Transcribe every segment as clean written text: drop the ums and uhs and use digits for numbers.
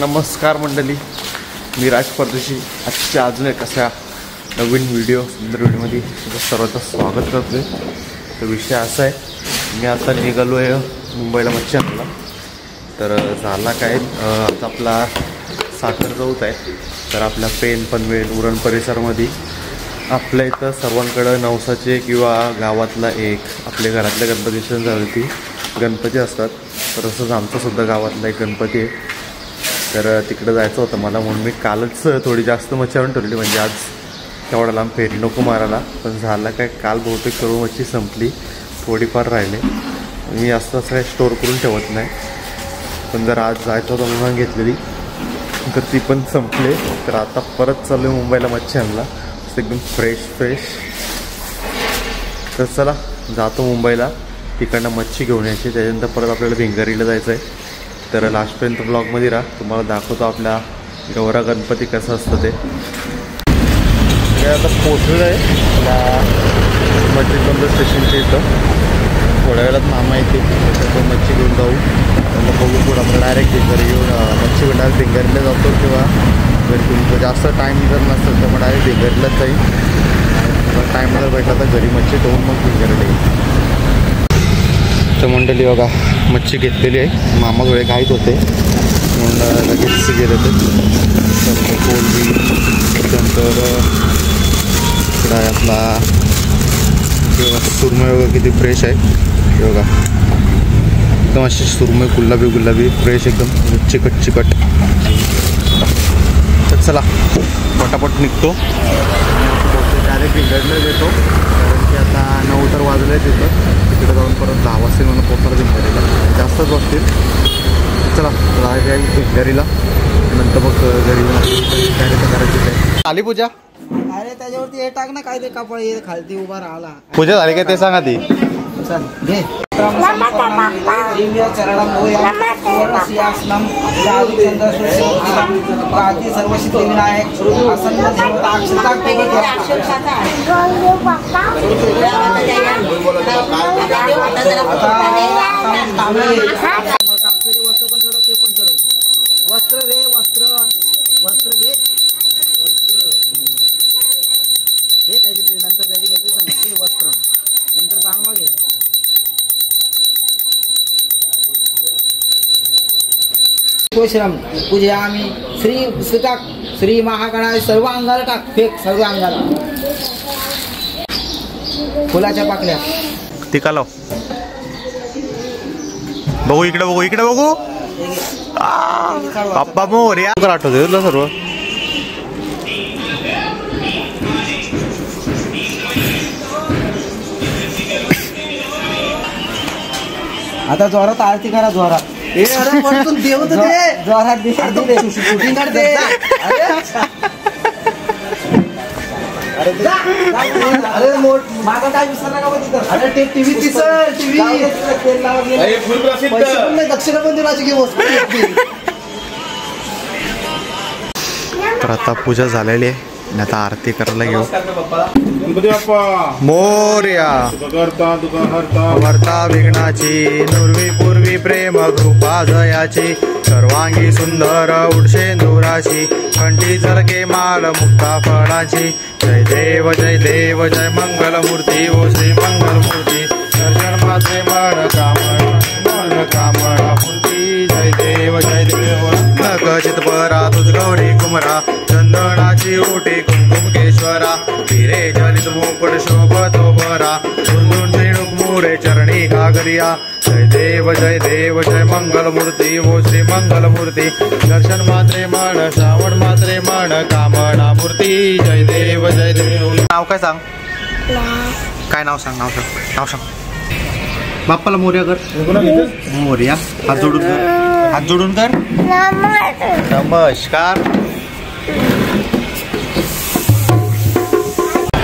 नमस्कार मंडळी, मी राज परदेशी. आजच्या अजून एक अशा नवीन व्हिडिओ सुंदर व्हिडिओमध्ये तुझं सर्वांचं स्वागत करतो आहे. तर विषय असा आहे, मी आता निघालो आहे मुंबईला मच्छी आणायला. तर झाला काय, आता आपला साखर चौथ आहे. तर आपल्या पेन पनवेल उरण परिसरामध्ये आपल्या इथं सर्वांकडं नवसाचे किंवा गावातला एक आपल्या घरातल्या गणपती गणपती असतात. तर तसंच आमचासुद्धा गावातला एक गणपती आहे. तर तिकडं जायचं होतं मला, म्हणून मी कालच थोडी जास्त मच्छी आणून ठेवली, म्हणजे आज तेवढा लांब फेरी नको मारायला. पण झालं काय, काल बहुतेक सर्व मच्छी संपली, थोडीफार राहिले. मी असं काही स्टोअर करून ठेवत नाही, पण जर आज जायचं होतं म्हणून घेतलेली, तर ती पण संपले. तर आता परत चालू आहे मुंबईला मच्छी आणला, एकदम फ्रेश. तर चला जातो मुंबईला, तिकडनं मच्छी घेऊन यायची. त्याच्यानंतर परत आपल्याला भिंगरीला जायचं आहे. तर लास्टपर्यंत ब्लॉगमध्ये राहा, तुम्हाला दाखवतो आपल्या गौरा गणपती कसं असतं ते. आता पोचलं आहे आपल्या मच्छीबंदर स्टेशनच्या इथं. थोड्या वेळात मामा येते, त्याच्यातून मच्छी घेऊन जाऊ. मग बघू पुढं आपण डायरेक्ट घरी येऊन मच्छी भेटायला भिंगरीला जातो, किंवा जर तुमचं जास्त टाईम जर नसेल तर मग डायरेक्ट भिंगरीलाच जाईल. आणि टाईम जर भेटला तर घरी मच्छी ठेवून मग भिंगरीला येईल. तर मंडळी बघा, मच्छी घेतलेली आहे. मामा थोडे घाईत होते म्हणून लगेच गेले ते. तर कोलबी, त्यानंतर इकडं आहे आपला सुरमई वगैरे, किती फ्रेश आहे बघा, एकदम अशी सुरमई गुलाबी फ्रेश, एकदम चिकट. तर चला पटापट निघतो, डायरेक्ट भिंगरीला येतो. कारण की आता 9 तर वाजले तिकडे जाऊन परत 10 वाजता म्हणून पोहोचणार भिंगरीला, जास्तच वाजतील. चला डायरेक्ट भिंगरीला, नंतर मग घरी डायरेक्ट करायची काय. आली पूजा? अरे त्याच्यावरती हे टाक ना, काय ते कापड खालती उभा राहिला. पूजा झाली काय ते सांगा ती. चल घे. वस्त्र घे. त्याची नंतर त्याची घेते समजली वस्त्र, नंतर चांगला घे. श्रम पूजा आम्ही श्री टाक, श्री महागणा सर्व अंगाला टाक, फेक सर्व अंगाला. फुलाच्या पाकळ्या टिका लाव. बघू इकडे बघू. बाप्पा मोरया आठवते तुला सर्व. आता जोरात आरती करा, जोरात. देव जोरात शूटिंग करते. अरे माझा काय विसरला का बघ. अरे ते टीव्ही दिसल, टीव्ही दक्षिण पण दिलाची घेऊ. तर आता पूजा झालेली आहे, आता आरती करायला घेऊ. मोरया वर्ता विघ्नाची, नुर्वी पूर्वी प्रेम कृपा जयाची, सर्वांगी सुंदर उडशेंदुराची, कंठी झलके माल मुक्ता फळाची. जय देव जय मंगलमूर्ती, ओ श्री मंगलमूर्ती. दर्शन माझे मन कामना मूर्ती. जय देव नकचित परा तुझ गौरी कुमरा, चंदनाची ओटी कुंकुमकेश्वरा, हिरे जलित मुकुट शोभतो बरा, झुंझुन झिणूक मोरे चरणी घागरिया. जय देव जय मंगलमूर्ती, ओ श्री मंगलमूर्ती. दर्शन मात्रे मन, श्रावण मात्रे मन, कामना मूर्ती. जय देव नाव काय सांग, काय नाव सांग. बाप्पाला मोर्या कर. मोर्या हात जोडून कर. नमस्कार.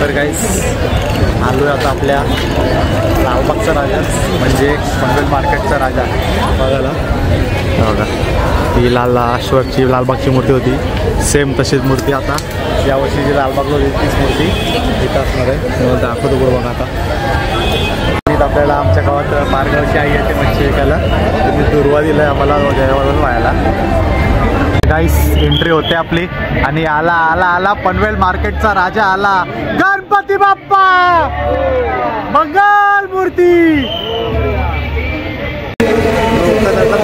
तर गाईस आलो आता आपल्या लालबागचा राजा, म्हणजे पनवेल मार्केटचा राजा बघायला. बघा ही अश्वची लालबागची मूर्ती होती, सेम तशीच मूर्ती आता यावर्षी जी लालबागला होती तीच मूर्ती इथं असणार आहे. दाखवतो बरोबर. आता आपल्याला आमच्या गावात मार्गावरची आई येते मच्छी विकायला, तुम्ही दुर्वा दिला आहे आम्हाला व्हायला. गाईस एंट्री होते आपली आणि आला आला आला पनवेल मार्केटचा राजा आला, गणपती बाप्पा मंगल मूर्ती.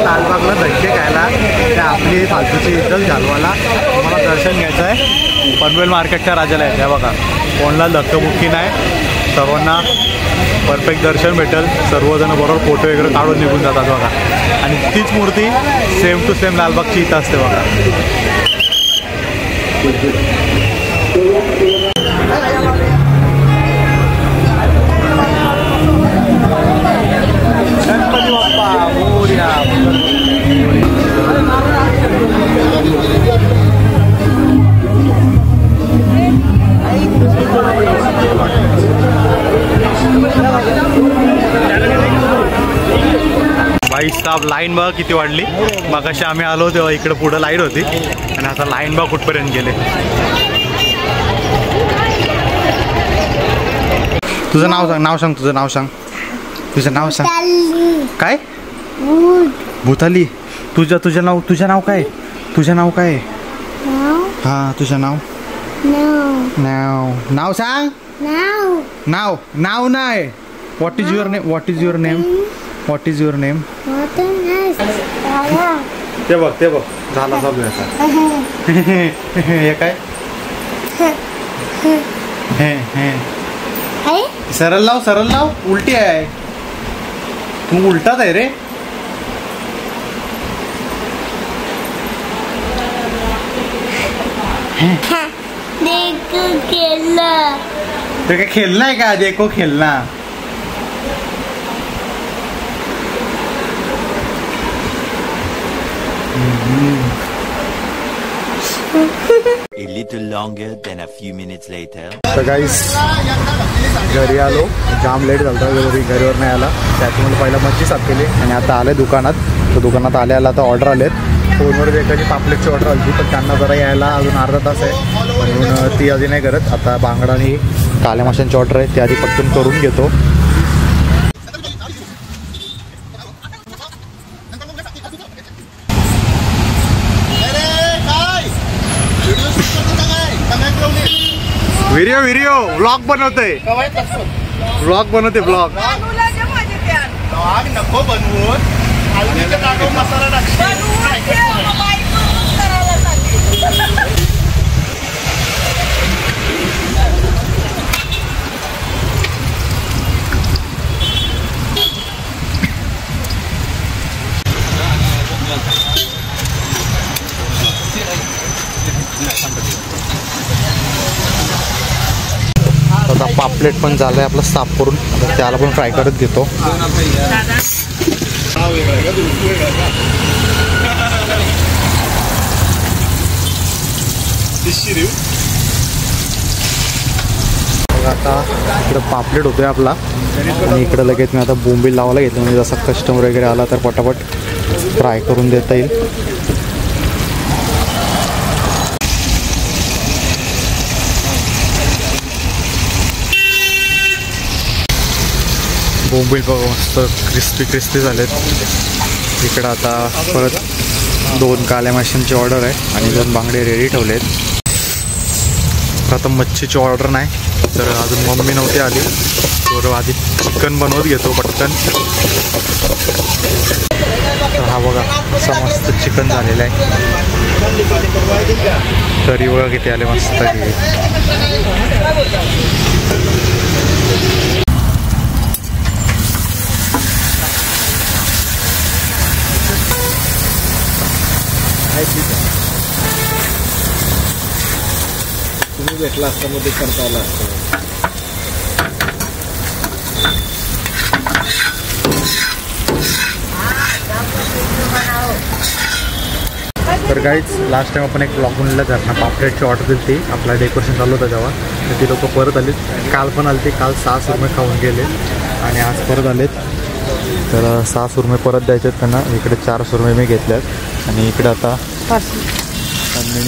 लालबागला धक्के खायला त्या आपली फालतूची इज्जत घालवायला तुम्हाला दर्शन घ्यायचं आहे. पनवेल मार्केटच्या राजाला आहे. त्या बघा कोणाला धक्काबुक्की नाही, सर्वांना परफेक्ट दर्शन भेटेल. सर्वजण बरोबर फोटो वगैरे काढून निघून जातात बघा. आणि तीच मूर्ती सेम टू सेम लालबागची इथं असते बघा. गणपती बाप्पा मोरया. बाईस साहेब लाईन बघा किती वाढली. मगाशी आम्ही आलो तेव्हा इकडे पुढे लाईन होती आणि आता लाईन बघा कुठपर्यंत गेले. तुझं नाव सांग, नाव सांग, तुझं नाव सांग, तुझं नाव सांग. काय भूताली? तुझं नाव काय? तुझं नाव काय? हा तुझं नाव नाव सांग. नाव नाही. What is your name? What is your name? What is your name? ते बघ झाला चालू याचा. हे काय? सरळ लाव. उलटी आहे. तू उलटाच आहे रे. ते काय खेळना आहे का? देखो खेळना. A little longer than a few minutes later. तर गाईस घरी आलो, जाम लेट झाला घरीवर नाही आला. त्याच्यामुळे पहिला मच्छी साफ केली आणि आता आले दुकानात. तर दुकानात आल्या आता ऑर्डर आलेत. फोनवर एखादी पापलेटची ऑर्डर आली पण त्यांना जरा यायला अजून अर्धा तास आहे म्हणून ती आधी नाही करत. आता बांगडा आणि काल्या माशांची ऑर्डर आहे ती आधी पटकन करून घेतो. व्हिडिओ व्लॉग बनवते. ब्लॉग नको बनवून मसाला आता पापलेट पण झालंय आपलं साफ करून. आता त्याला पण फ्राय करत घेतो. आता इकडं पापलेट होतोय आपला आणि इकडं लगेच मी आता बोंबील लावायला घेतलं म्हणजे जसा कस्टमर वगैरे आला तर पटापट फ्राय करून देता येईल. बोंबील बघा मस्त क्रिस्पी झालेत. इकडं आता परत 2 काल्या माशांची ऑर्डर आहे आणि 2 बांगडे रेडी ठेवलेत. आता मच्छीची ऑर्डर नाही तर अजून मम्मी नव्हती आली तर आधी चिकन बनवत घेतो पटकन. तर हा बघा असा मस्त चिकन झालेला आहे. तरी बघा किती आले मस्त. तुम्ही भेटला असता मध्ये करता आला असतं. तर गाईज लास्ट टाइम आपण एक ब्लॉग बनवला घरना पापलेटची ऑर्डर दिली ती. आपला डेकोरेशन चालू होतं तेव्हा तर ती लोक परत आलीत. काल पण आली ती. काल 6 सुरमे खाऊन गेले आणि आज परत आलेत. तर 6 सुरमे परत द्यायचे आहेत त्यांना. इकडे 4 सुरमे मी घेतल्यात आणि इकडे आता त्यांनी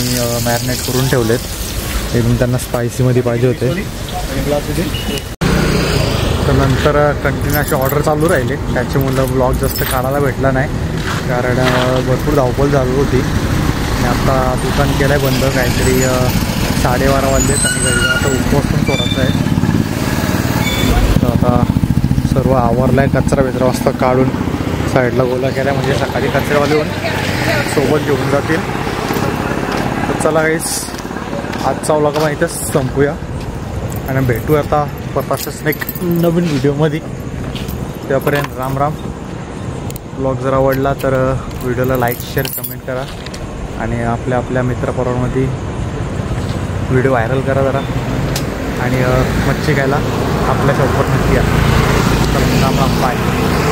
मॅरिनेट करून ठेवलेत. एकदम त्यांना स्पायसीमध्ये पाहिजे होते. तर नंतर कंटिन्यू अशी ऑर्डर चालू राहिले. त्याच्यामुळं ब्लॉग जास्त काढायला भेटला नाही कारण भरपूर धावपळ झाली होती. आणि आता दुकान केलं आहे बंद, काहीतरी 12:30 वाजलेत आणि घरी आता उपवास पण सोडायचा आहे. तर आता सर्व आवरलं आहे, कचरा बिचरा वाजता काढून साईडला गोला केला म्हणजे सकाळी कचऱ्यावाले येऊन सोबत घेऊन जातील. तर चला गाईस, आजचा व्लॉग आपण इथंच संपूया आणि भेटू आता परत एक नवीन व्हिडिओमध्ये. त्यापर्यंत राम राम. ब्लॉग जर आवडला तर व्हिडिओला लाईक शेअर कमेंट करा आणि आपल्या मित्रपरिवारामध्ये व्हिडिओ व्हायरल करा जरा. आणि मच्छी खायला आपल्या शॉपवर नक्की या. तर राम राम, बाय.